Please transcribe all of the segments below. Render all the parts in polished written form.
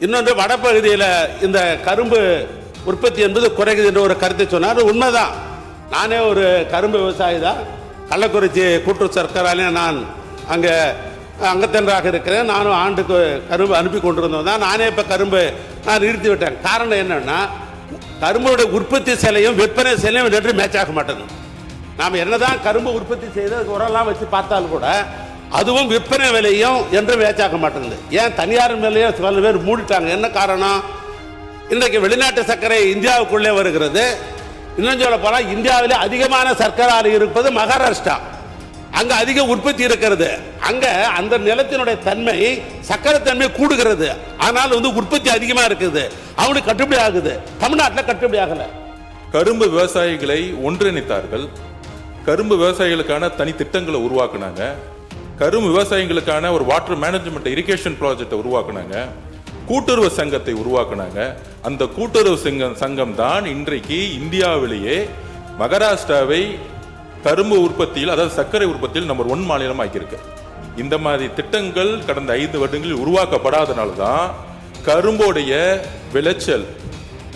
இன்னொன்று வடபகுதியில் இந்த கரும்பு உற்பத்தி என்பது குறைக்குது என்ற ஒரு கருத்தை சொன்னார். உண்மைதான். நானே ஒரு கரும்பு விவசாயி தான். கள்ளக்குறிச்சி கூட்டுறவு சர்க்கராலையும் நான் அங்கே அங்கத்தன்றாக இருக்கிறேன். நானும் ஆண்டுக்கு கரும்பு அனுப்பி கொண்டிருந்தோம் தான். நானே இப்போ கரும்பு நான் நிறுத்தி விட்டேன். காரணம் என்னன்னா, கரும்புடைய உற்பத்தி சிலையும் விற்பனை சிலையும் ரெண்டு மேட்ச் ஆக மாட்டேங்குது. நாம் என்னதான் கரும்பு உற்பத்தி செய்து உரம்லாம் வச்சு பார்த்தாலும் கூட அதுவும் விற்பனை விலையும் என்று மேட்ச் ஆக மாட்டேங்குது. ஏன் தனியார் மேலேயே சில பேர் மூடிட்டாங்க. என்ன காரணம்? இன்றைக்கு வெளிநாட்டு சர்க்கரை இந்தியாவுக்குள்ளே வருகிறது. இன்னும் சொல்ல போனால் இந்தியாவிலே அதிகமான சர்க்கரை ஆலை இருப்பது மகாராஷ்டிரா. அங்க அதிக உற்பத்தி இருக்கிறது. அங்க அந்த நிலத்தினுடைய தன்மை சர்க்கரை தன்மை கூடுகிறது. ஆனால் உற்பத்தி அதிகமா இருக்குது. அவனுக்கு கட்டுப்படி ஆகுது. தமிழ்நாட்டில் கட்டுப்படி ஆகல. கரும்பு விவசாயிகளை ஒன்றிணைத்தார்கள். கரும்பு விவசாயிகளுக்கான தனி திட்டங்களை உருவாக்குனாங்க. கரும்பு விவசாயிகளுக்கான ஒரு வாட்டர் மேனேஜ்மெண்ட் இரிகேஷன் ப்ராஜெக்டை உருவாக்குனாங்க. கூட்டுறவு சங்கத்தை உருவாக்குனாங்க. அந்த கூட்டுறவு சங்கம் தான் இன்றைக்கு இந்தியாவிலேயே மகாராஷ்டிராவை கரும்பு உற்பத்தியில், அதாவது சர்க்கரை உற்பத்தியில் நம்பர் 1 மாநிலம் ஆக்கியிருக்கு. இந்த மாதிரி திட்டங்கள் கடந்த 5 வருடங்களில் உருவாக்கப்படாதனால தான் கரும்போடைய விளைச்சல்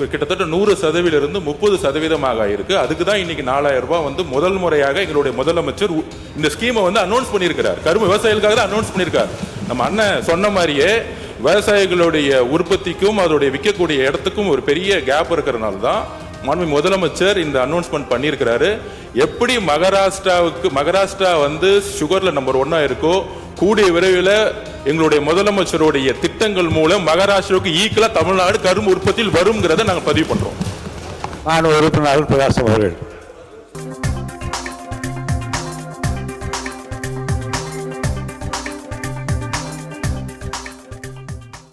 கிட்டத்தட்ட 100% இருந்து 30% இருக்கு. அதுக்கு தான் இன்னைக்கு 4000 ரூபாய் முதல் முறையாக எங்களுடைய முதலமைச்சர் இந்த ஸ்கீமை அனௌன்ஸ் பண்ணியிருக்கிறார். கரும்பு விவசாயிகளுக்காக தான் அனௌன்ஸ் பண்ணியிருக்காரு. நம்ம அண்ணன் சொன்ன மாதிரியே விவசாயிகளுடைய உற்பத்திக்கும் அதோடைய விற்கக்கூடிய இடத்துக்கும் ஒரு பெரிய கேப் இருக்கிறதுனால தான் மாண்பு முதலமைச்சர் இந்த அனௌன்ஸ்மெண்ட் பண்ணியிருக்கிறாரு. எப்படி மகாராஷ்டிரா சுகர்ல நம்பர் 1 இருக்கோ, கூடிய விரைவில் எங்களுடைய முதலமைச்சருடைய திட்டங்கள் மூலம் மகாராஷ்டிராவுக்கு ஈக்குவலா தமிழ்நாடு கரும்பு உற்பத்தியில் வருங்கிறத நாங்கள் பதிவு பண்றோம். நான் உறுப்பினர் பிரகாசம் அவர்கள்.